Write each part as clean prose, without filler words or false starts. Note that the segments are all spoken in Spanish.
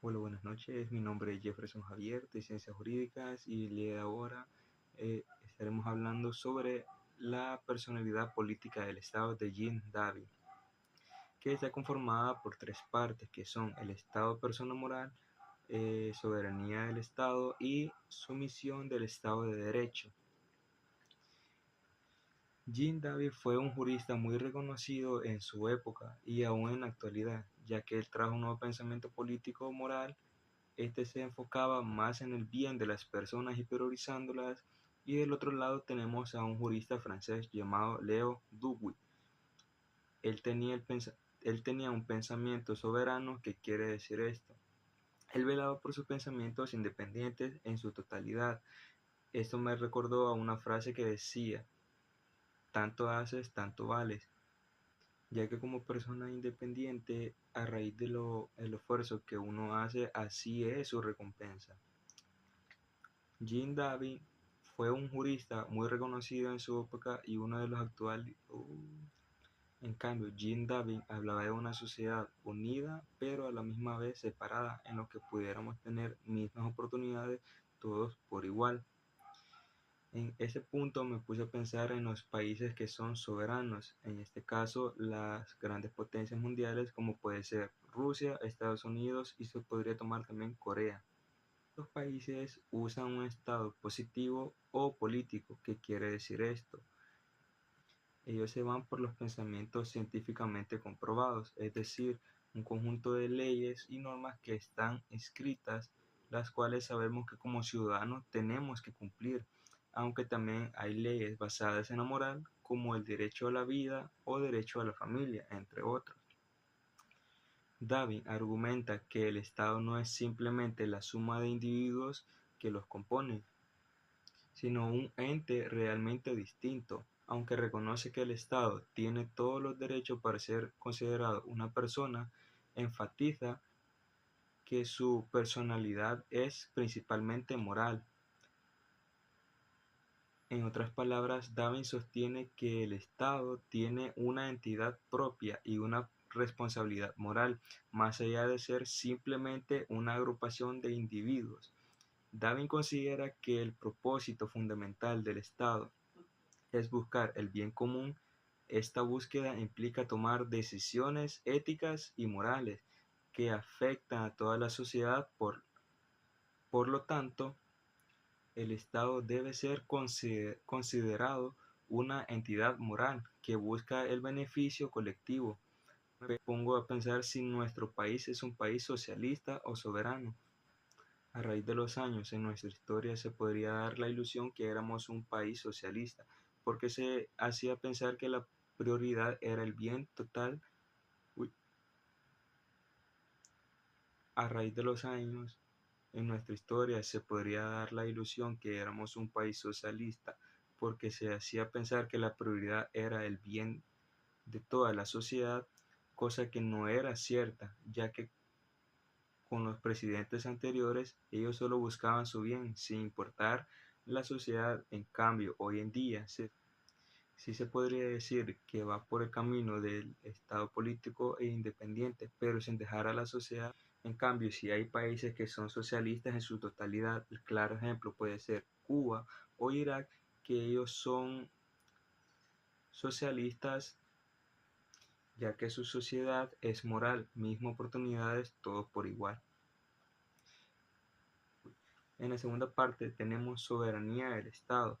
Hola, buenas noches. Mi nombre es Jefferson Javier de Ciencias Jurídicas y el día de ahora estaremos hablando sobre la personalidad política del Estado de Jean David, que está conformada por tres partes, que son el Estado persona moral, soberanía del Estado y sumisión del Estado de Derecho. Jean David fue un jurista muy reconocido en su época y aún en la actualidad, ya que él trajo un nuevo pensamiento político moral. Este se enfocaba más en el bien de las personas y priorizándolas, y del otro lado tenemos a un jurista francés llamado Leo Dubuis. Él tenía, él tenía un pensamiento soberano. ¿Qué quiere decir esto? Él velaba por sus pensamientos independientes en su totalidad. Esto me recordó a una frase que decía: tanto haces, tanto vales, ya que como persona independiente, a raíz de el esfuerzo que uno hace, así es su recompensa. Jean David fue un jurista muy reconocido en su época y uno de los actuales. En cambio, Jean David hablaba de una sociedad unida, pero a la misma vez separada, en lo que pudiéramos tener mismas oportunidades todos por igual. En ese punto me puse a pensar en los países que son soberanos, en este caso las grandes potencias mundiales como puede ser Rusia, Estados Unidos y se podría tomar también Corea. Los países usan un estado positivo o político. ¿Qué quiere decir esto? Ellos se van por los pensamientos científicamente comprobados, es decir, un conjunto de leyes y normas que están escritas, las cuales sabemos que como ciudadanos tenemos que cumplir, aunque también hay leyes basadas en la moral, como el derecho a la vida o derecho a la familia, entre otros. David argumenta que el Estado no es simplemente la suma de individuos que los componen, sino un ente realmente distinto. Aunque reconoce que el Estado tiene todos los derechos para ser considerado una persona, enfatiza que su personalidad es principalmente moral. En otras palabras, David sostiene que el Estado tiene una entidad propia y una responsabilidad moral, más allá de ser simplemente una agrupación de individuos. David considera que el propósito fundamental del Estado es buscar el bien común. Esta búsqueda implica tomar decisiones éticas y morales que afectan a toda la sociedad. Por lo tanto, el Estado debe ser considerado una entidad moral que busca el beneficio colectivo. Me pongo a pensar si nuestro país es un país socialista o soberano. A raíz de los años en nuestra historia se podría dar la ilusión que éramos un país socialista, porque se hacía pensar que la prioridad era el bien total. Uy. A raíz de los años en nuestra historia se podría dar la ilusión que éramos un país socialista, porque se hacía pensar que la prioridad era el bien de toda la sociedad, cosa que no era cierta, ya que con los presidentes anteriores ellos solo buscaban su bien sin importar la sociedad. En cambio, hoy en día sí se podría decir que va por el camino del Estado político e independiente, pero sin dejar a la sociedad. En cambio, si hay países que son socialistas en su totalidad, el claro ejemplo puede ser Cuba o Irak, que ellos son socialistas ya que su sociedad es moral, mismas oportunidades, todos por igual. En la segunda parte tenemos soberanía del Estado.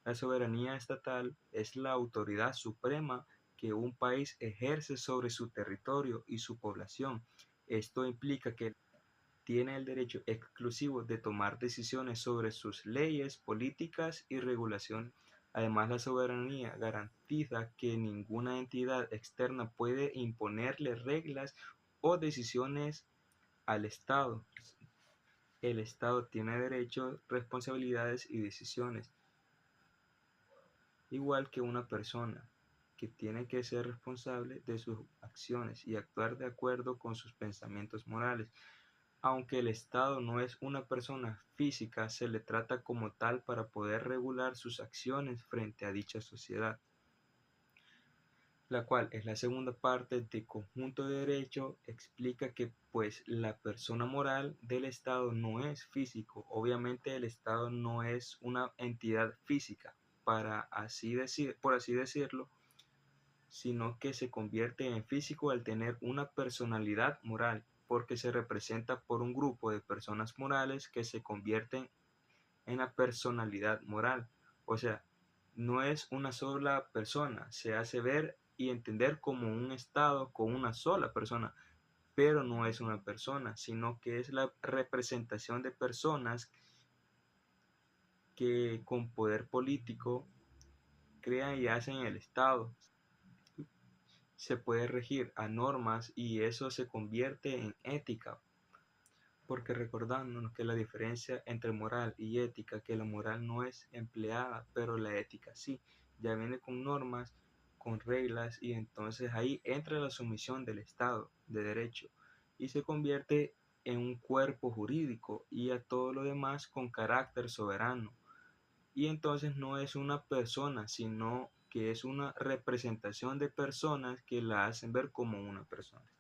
La soberanía estatal es la autoridad suprema que un país ejerce sobre su territorio y su población. Esto implica que tiene el derecho exclusivo de tomar decisiones sobre sus leyes, políticas y regulaciones. Además, la soberanía garantiza que ninguna entidad externa puede imponerle reglas o decisiones al Estado. El Estado tiene derechos, responsabilidades y decisiones, igual que una persona, que tiene que ser responsable de sus acciones y actuar de acuerdo con sus pensamientos morales. Aunque el Estado no es una persona física, se le trata como tal para poder regular sus acciones frente a dicha sociedad. la cual es la segunda parte de conjunto de derecho, explica que pues la persona moral del Estado no es físico. Obviamente el Estado no es una entidad física, por así decirlo, sino que se convierte en físico al tener una personalidad moral, porque se representa por un grupo de personas morales que se convierten en la personalidad moral. O sea, no es una sola persona, se hace ver y entender como un estado con una sola persona, pero no es una persona, sino que es la representación de personas que con poder político crean y hacen el estado. Se puede regir a normas y eso se convierte en ética, porque recordándonos que la diferencia entre moral y ética, que la moral no es empleada, pero la ética sí, ya viene con normas, con reglas, y entonces ahí entra la sumisión del Estado de Derecho y se convierte en un cuerpo jurídico y a todo lo demás con carácter soberano. Y entonces no es una persona, sino que es una representación de personas que la hacen ver como una persona.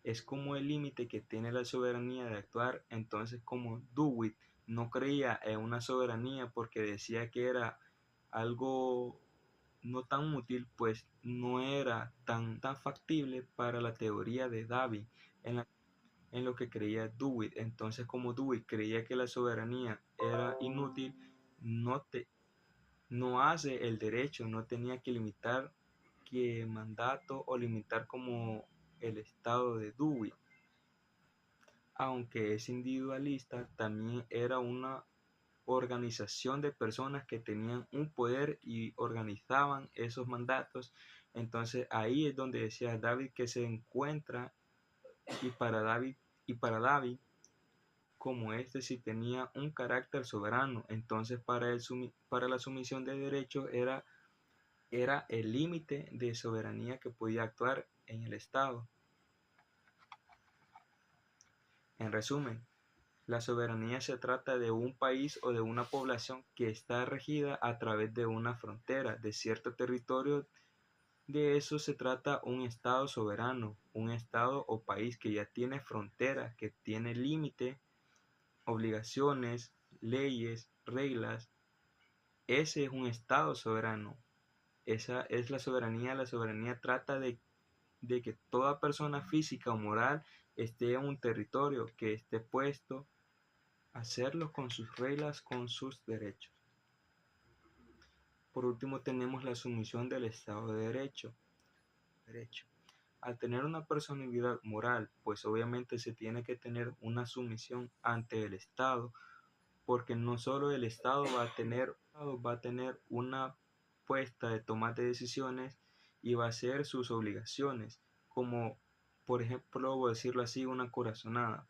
Es como el límite que tiene la soberanía de actuar. Entonces, como Dewey no creía en una soberanía porque decía que era algo no tan útil, pues no era tan factible para la teoría de David en lo que creía Dewey. Entonces, como Dewey creía que la soberanía era inútil, no, no hace el derecho, no tenía que limitar que mandato o limitar como el estado de Dewey. Aunque es individualista, también era una organización de personas que tenían un poder y organizaban esos mandatos. Entonces ahí es donde decía David que se encuentra y para David como este sí tenía un carácter soberano. Entonces para la sumisión de derechos era el límite de soberanía que podía actuar en el Estado. En resumen, la soberanía se trata de un país o de una población que está regida a través de una frontera, de cierto territorio. De eso se trata un Estado soberano, un Estado o país que ya tiene frontera, que tiene límite, obligaciones, leyes, reglas. Ese es un Estado soberano. Esa es la soberanía. La soberanía trata de que toda persona física o moral esté en un territorio, que esté puesto hacerlo con sus reglas, con sus derechos. Por último tenemos la sumisión del Estado de Derecho. Al tener una personalidad moral, pues obviamente se tiene que tener una sumisión ante el Estado, porque no solo el Estado va a tener una puesta de toma de decisiones y va a hacer sus obligaciones, como por ejemplo, voy a decirlo así, una corazonada,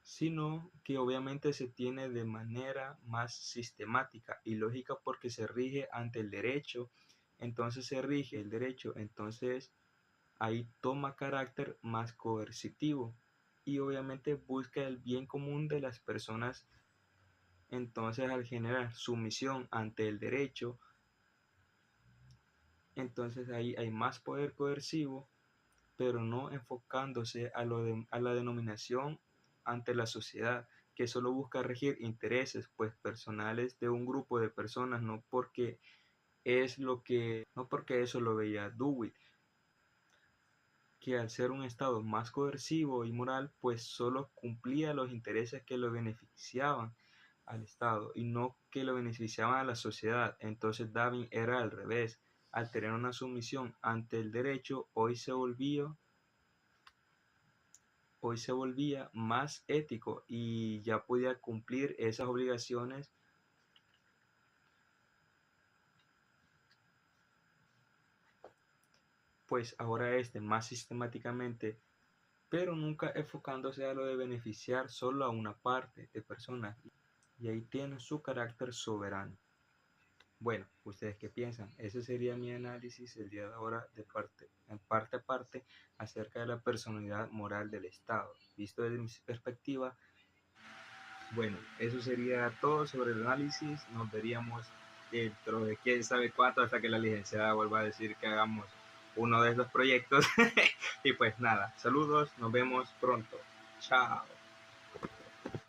sino que obviamente se tiene de manera más sistemática y lógica porque se rige ante el derecho. Entonces se rige el derecho, entonces ahí toma carácter más coercitivo y obviamente busca el bien común de las personas. Entonces al generar sumisión ante el derecho, entonces ahí hay más poder coercivo, pero no enfocándose a la denominación ante la sociedad, que solo busca regir intereses pues personales de un grupo de personas, no porque eso lo veía Dewey, que al ser un estado más coercivo y moral, pues solo cumplía los intereses que lo beneficiaban al estado y no que lo beneficiaban a la sociedad. Entonces Darwin era al revés. Al tener una sumisión ante el derecho, hoy se volvía más ético y ya podía cumplir esas obligaciones, pues ahora más sistemáticamente, pero nunca enfocándose a lo de beneficiar solo a una parte de personas, y ahí tiene su carácter soberano. Bueno, ¿ustedes qué piensan? Ese sería mi análisis el día de ahora en parte a parte acerca de la personalidad moral del Estado. Visto desde mi perspectiva, bueno, eso sería todo sobre el análisis. Nos veríamos dentro de quién sabe cuánto hasta que la licenciada vuelva a decir que hagamos uno de estos proyectos. Y pues nada, saludos, nos vemos pronto. Chao.